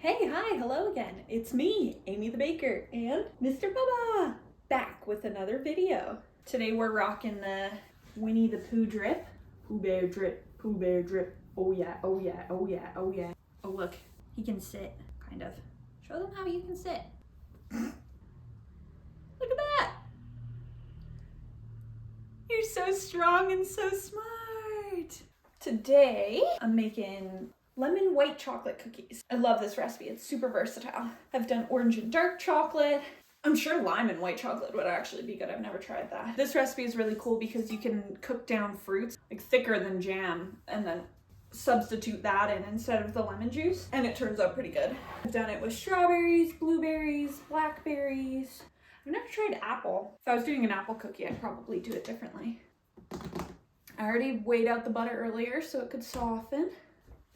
Hey, hi, hello again. It's me, Amy the Baker, and Mr. Bubba, back with another video. Today we're rocking the Winnie the Pooh drip. Pooh Bear drip, Pooh Bear drip. Oh yeah, oh yeah, oh yeah, oh yeah. Oh look, he can sit, kind of. Show them how you can sit. Look at that. You're so strong and so smart. Today, I'm making lemon white chocolate cookies. I love this recipe. It's super versatile. I've done orange and dark chocolate. I'm sure lime and white chocolate would actually be good. I've never tried that. This recipe is really cool because you can cook down fruits like thicker than jam and then substitute that in instead of the lemon juice, and it turns out pretty good. I've done it with strawberries, blueberries, blackberries. I've never tried apple. If I was doing an apple cookie, I'd probably do it differently. I already weighed out the butter earlier so it could soften.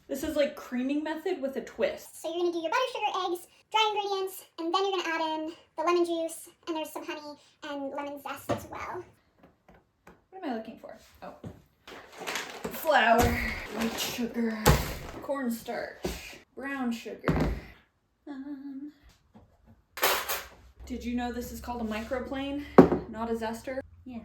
This is like creaming method with a twist. So you're gonna do your butter, sugar, eggs, dry ingredients, and then you're gonna add in the lemon juice, and there's some honey and lemon zest as well. What am I looking for? Oh. Flour, white sugar, cornstarch, brown sugar. Did you know this is called a microplane, not a zester? Yeah.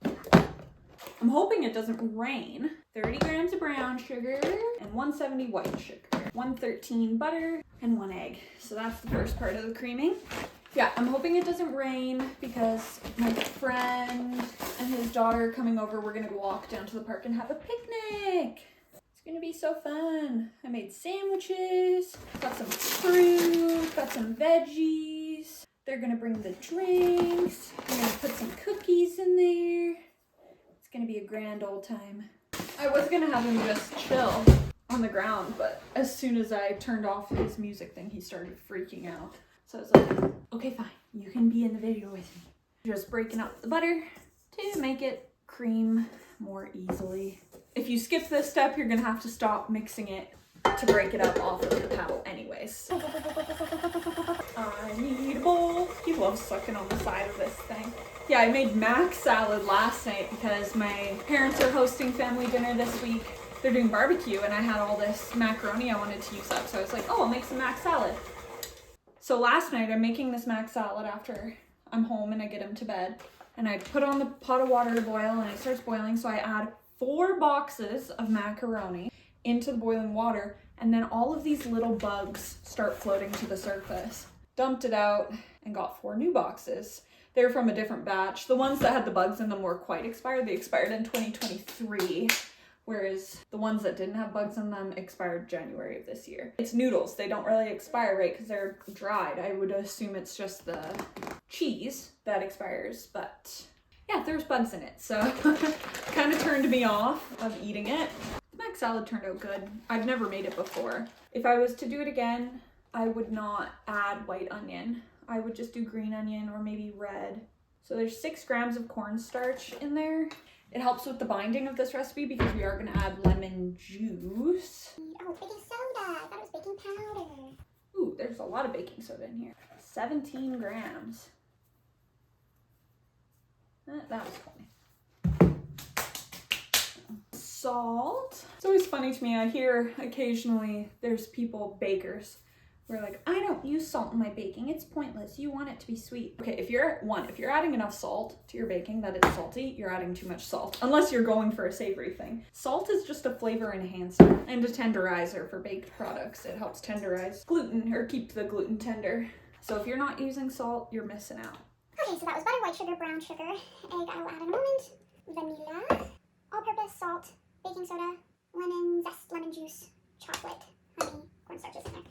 I'm hoping it doesn't rain. 30 grams of brown sugar and 170 white sugar, 113 butter, and 1 egg. So that's the first part of the creaming. Yeah, I'm hoping it doesn't rain because my friend and his daughter are coming over. We're gonna go walk down to the park and have a picnic. It's gonna be so fun. I made sandwiches, got some fruit, got some veggies. They're gonna bring the drinks. I'm gonna put some cookies in there. It's gonna be a grand old time. I was gonna have him just chill on the ground, but as soon as I turned off his music thing, he started freaking out. So I was like, okay, fine, you can be in the video with me. Just breaking up the butter to make it cream more easily. If you skip this step, you're gonna have to stop mixing it to break it up off of the paddle anyways. I need a bowl. He loves sucking on the side of this thing. Yeah, I made mac salad last night because my parents are hosting family dinner this week. They're doing barbecue and I had all this macaroni I wanted to use up. So I was like, oh, I'll make some mac salad. So last night I'm making this mac salad after I'm home and I get him to bed. And I put on the pot of water to boil and it starts boiling. So I add 4 boxes of macaroni into the boiling water. And then all of these little bugs start floating to the surface. Dumped it out and got 4 new boxes. They're from a different batch. The ones that had the bugs in them were quite expired. They expired in 2023, whereas the ones that didn't have bugs in them expired January of this year. It's noodles. They don't really expire, right? Because they're dried. I would assume it's just the cheese that expires, but yeah, there's bugs in it. So kind of turned me off of eating it. The mac salad turned out good. I've never made it before. If I was to do it again, I would not add white onion. I would just do green onion or maybe red. So there's 6 grams of cornstarch in there. It helps with the binding of this recipe because we are gonna add lemon juice. Oh, baking soda. I thought it was baking powder. Ooh, there's a lot of baking soda in here. 17 grams. That was funny. Salt. It's always funny to me. I hear occasionally there's people, bakers, we're like, I don't use salt in my baking. It's pointless. You want it to be sweet. Okay, if you're adding enough salt to your baking that it's salty, you're adding too much salt. Unless you're going for a savory thing. Salt is just a flavor enhancer and a tenderizer for baked products. It helps tenderize gluten or keep the gluten tender. So if you're not using salt, you're missing out. Okay, so that was butter, white sugar, brown sugar, egg I will add in a moment, vanilla, all-purpose salt, baking soda, lemon zest, lemon juice, chocolate, honey, cornstarch is in there.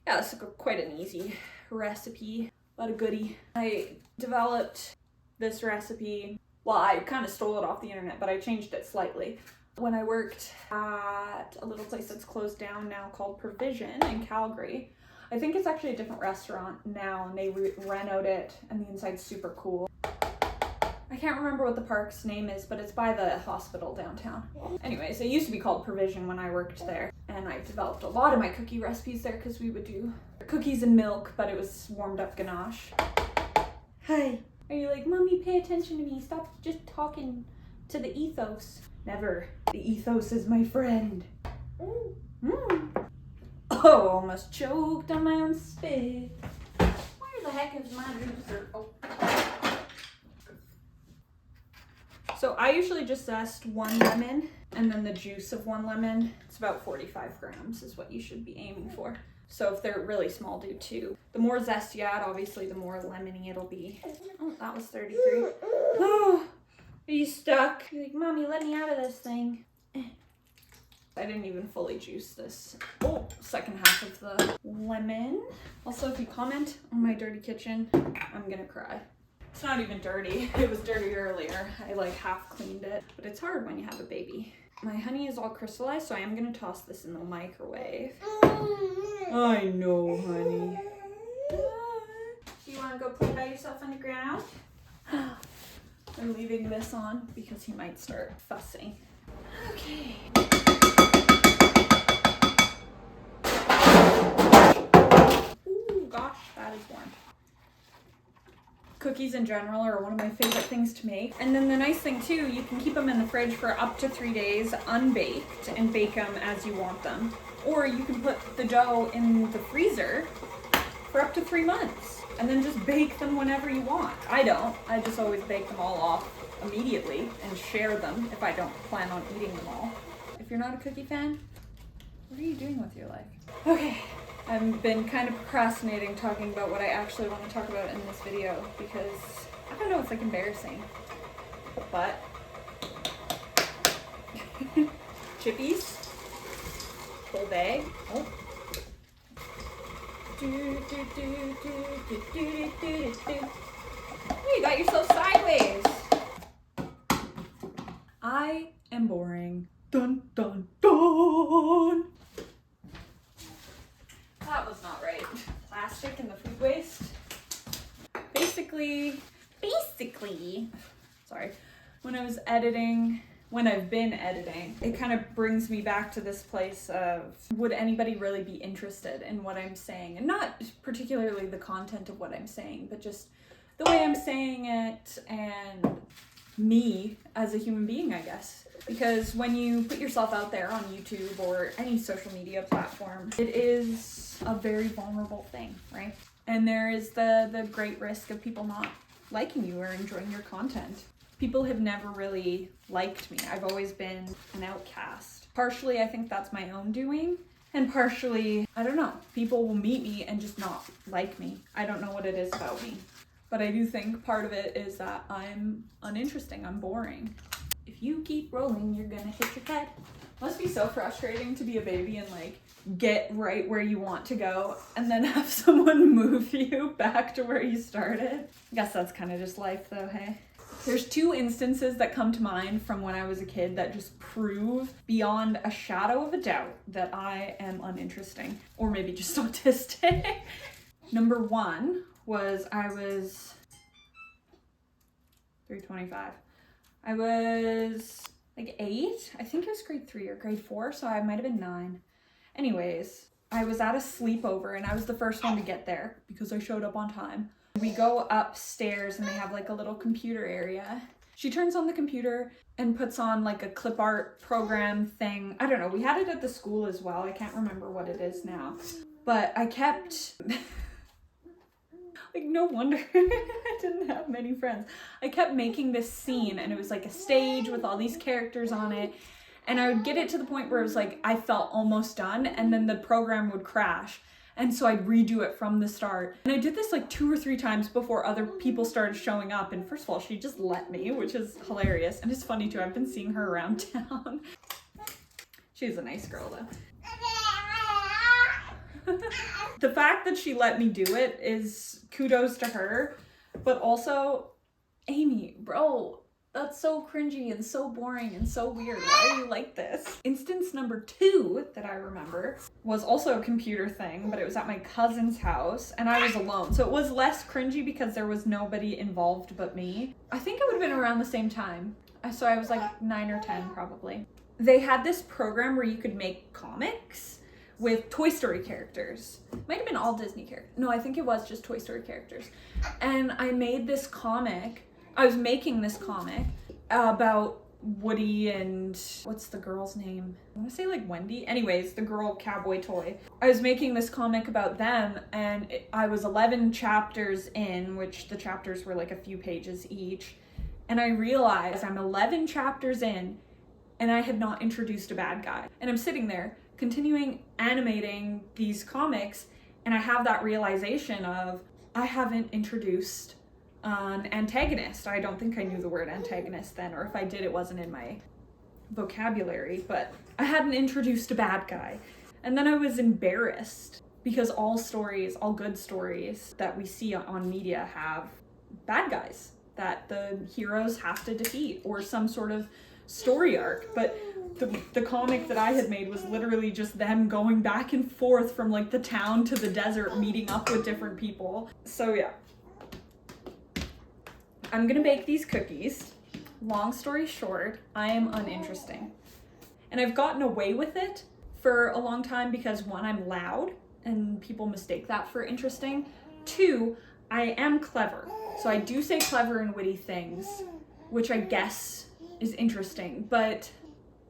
Yeah, it's quite an easy recipe, but a goodie. I developed this recipe, well, I kind of stole it off the internet, but I changed it slightly. When I worked at a little place that's closed down now called Provision in Calgary, I think it's actually a different restaurant now, and they renoed it, and the inside's super cool. I can't remember what the park's name is, but it's by the hospital downtown. Anyways, it used to be called Provision when I worked there, and I developed a lot of my cookie recipes there because we would do cookies and milk, but it was warmed up ganache. Hi. Are you like, Mommy, pay attention to me. Stop just talking to the ethos. Never. The ethos is my friend. Oh, almost choked on my own spit. Where the heck is my juicer? Oh. So I usually just zest 1 lemon and then the juice of 1 lemon. It's about 45 grams is what you should be aiming for. So if they're really small, do 2. The more zest you add, obviously, the more lemony it'll be. Oh, that was 33. Oh, are you stuck? You're like, Mommy, let me out of this thing. I didn't even fully juice this. Oh, second half of the lemon. Also, if you comment on my dirty kitchen, I'm gonna cry. It's not even dirty. It was dirty earlier. I like half cleaned it, but it's hard when you have a baby. My honey is all crystallized, so I am gonna toss this in the microwave. I know, honey. Do you wanna go play by yourself on the ground? I'm leaving this on because he might start fussing. Okay. Ooh, gosh, that is warm. Cookies in general are one of my favorite things to make. And then the nice thing too, you can keep them in the fridge for up to 3 days unbaked and bake them as you want them. Or you can put the dough in the freezer for up to 3 months and then just bake them whenever you want. I don't. I just always bake them all off immediately and share them if I don't plan on eating them all. If you're not a cookie fan, what are you doing with your life? Okay. I've been kind of procrastinating talking about what I actually want to talk about in this video because, I don't know, it's like embarrassing. But, chippies, whole bag. Oh. Oh, you got yourself sideways. I am boring. Dun, dun, dun. That was not right. Plastic and the food waste. Basically, sorry, when I've been editing, it kind of brings me back to this place of, would anybody really be interested in what I'm saying? And not particularly the content of what I'm saying, but just the way I'm saying it and me as a human being, I guess. Because when you put yourself out there on YouTube or any social media platform, it is a very vulnerable thing, right? And there is the great risk of people not liking you or enjoying your content. People have never really liked me. I've always been an outcast. Partially, I think that's my own doing. And partially, I don't know, people will meet me and just not like me. I don't know what it is about me. But I do think part of it is that I'm uninteresting, I'm boring. If you keep rolling, you're gonna hit your head. Must be so frustrating to be a baby and like get right where you want to go and then have someone move you back to where you started. I guess that's kind of just life though, hey? There's 2 instances that come to mind from when I was a kid that just prove beyond a shadow of a doubt that I am uninteresting or maybe just autistic. Number 1 was I was 325. I was like 8. I think it was grade 3 or grade 4, so I might have been 9. Anyways, I was at a sleepover and I was the first one to get there because I showed up on time. We go upstairs and they have like a little computer area. She turns on the computer and puts on like a clip art program thing. I don't know, we had it at the school as well. I can't remember what it is now. But I kept... like, no wonder I didn't have many friends. I kept making this scene and it was like a stage with all these characters on it. And I would get it to the point where it was like, I felt almost done and then the program would crash. And so I'd redo it from the start. And I did this like 2 or 3 times before other people started showing up. And first of all, she just let me, which is hilarious. And it's funny too, I've been seeing her around town. She's a nice girl though. The fact that she let me do it is kudos to her, but also, Amy, bro, that's so cringy and so boring and so weird. Why are you like this? Instance number 2 that I remember was also a computer thing, but it was at my cousin's house and I was alone. So it was less cringy because there was nobody involved but me. I think it would have been around the same time. So I was like 9 or 10 probably. They had this program where you could make comics with Toy Story characters. Might have been all Disney characters. No, I think it was just Toy Story characters. And I made this comic. I was making this comic about Woody and what's the girl's name? I want to say like Wendy. Anyways, the girl cowboy toy. I was making this comic about them, and I was 11 chapters in, which the chapters were like a few pages each. And I realized I'm 11 chapters in and I had not introduced a bad guy. And I'm sitting there continuing animating these comics, and I have that realization of I haven't introduced an antagonist. I don't think I knew the word antagonist then, or if I did, it wasn't in my vocabulary, but I hadn't introduced a bad guy. And then I was embarrassed because all stories, all good stories that we see on media have bad guys that the heroes have to defeat or some sort of story arc. But the comic that I had made was literally just them going back and forth from like the town to the desert, meeting up with different people. So yeah. I'm gonna bake these cookies. Long story short, I am uninteresting. And I've gotten away with it for a long time because one, I'm loud and people mistake that for interesting. Two, I am clever. So I do say clever and witty things, which I guess is interesting, but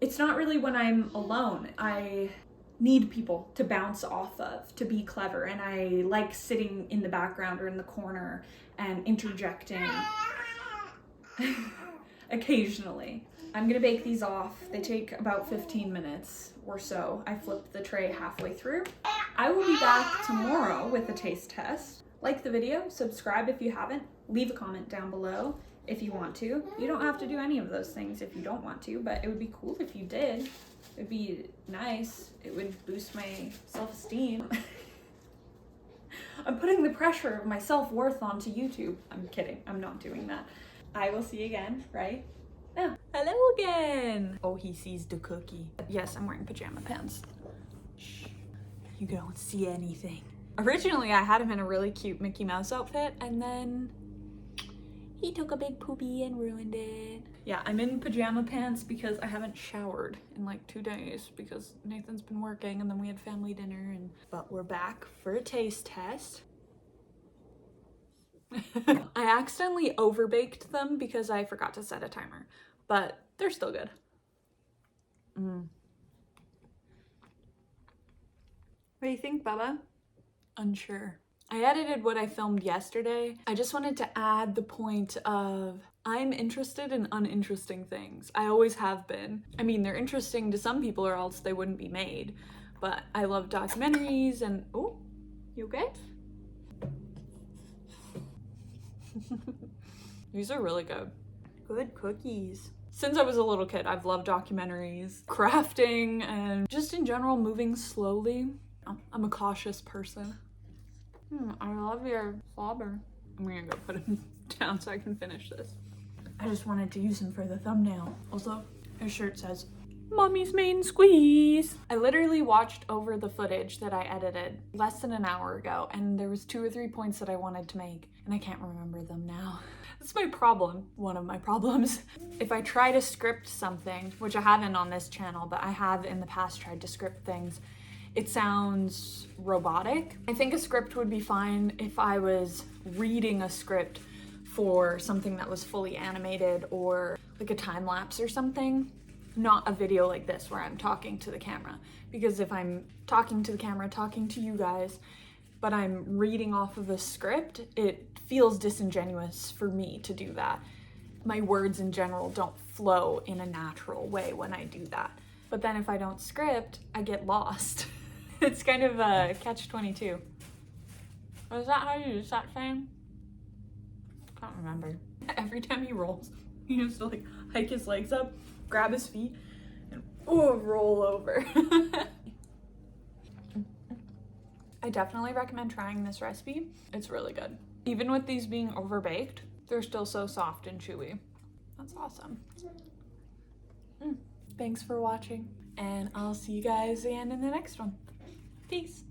it's not really when I'm alone. I need people to bounce off of, to be clever, and I like sitting in the background or in the corner and interjecting occasionally. I'm gonna bake these off. They take about 15 minutes or so. I flip the tray halfway through. I will be back tomorrow with a taste test. Like the video, subscribe if you haven't, leave a comment down below if you want to. You don't have to do any of those things if you don't want to, but it would be cool if you did. It'd be nice. It would boost my self-esteem. I'm putting the pressure of my self-worth onto YouTube. I'm kidding, I'm not doing that. I will see you again, right? Oh, hello again. Oh, he sees the cookie. Yes, I'm wearing pajama pants. Shh, you don't see anything. Originally, I had him in a really cute Mickey Mouse outfit, and then he took a big poopy and ruined it. Yeah, I'm in pajama pants because I haven't showered in like 2 days because Nathan's been working, and then we had family dinner, but we're back for a taste test. I accidentally overbaked them because I forgot to set a timer, but they're still good. What do you think, Bubba? Unsure. I edited what I filmed yesterday. I just wanted to add the point of I'm interested in uninteresting things. I always have been. I mean, they're interesting to some people or else they wouldn't be made, but I love documentaries and, oh, you okay? These are really good. Good cookies. Since I was a little kid, I've loved documentaries, crafting, and just in general moving slowly. I'm a cautious person. I love your slobber. I'm gonna go put him down so I can finish this. I just wanted to use him for the thumbnail. Also, his shirt says, Mommy's main squeeze. I literally watched over the footage that I edited less than an hour ago, and there was 2 or 3 points that I wanted to make, and I can't remember them now. That's my problem, one of my problems. If I try to script something, which I haven't on this channel, but I have in the past tried to script things, it sounds robotic. I think a script would be fine if I was reading a script for something that was fully animated or like a time lapse or something. Not a video like this where I'm talking to the camera, because if I'm talking to the camera, talking to you guys, but I'm reading off of a script, it feels disingenuous for me to do that. My words in general don't flow in a natural way when I do that. But then if I don't script, I get lost. It's kind of a catch-22. Was that how you use that saying? I can't remember. Every time he rolls, he has to like hike his legs up, grab his feet, and roll over. I definitely recommend trying this recipe. It's really good. Even with these being overbaked, they're still so soft and chewy. That's awesome. Thanks for watching, and I'll see you guys again in the next one. Peace.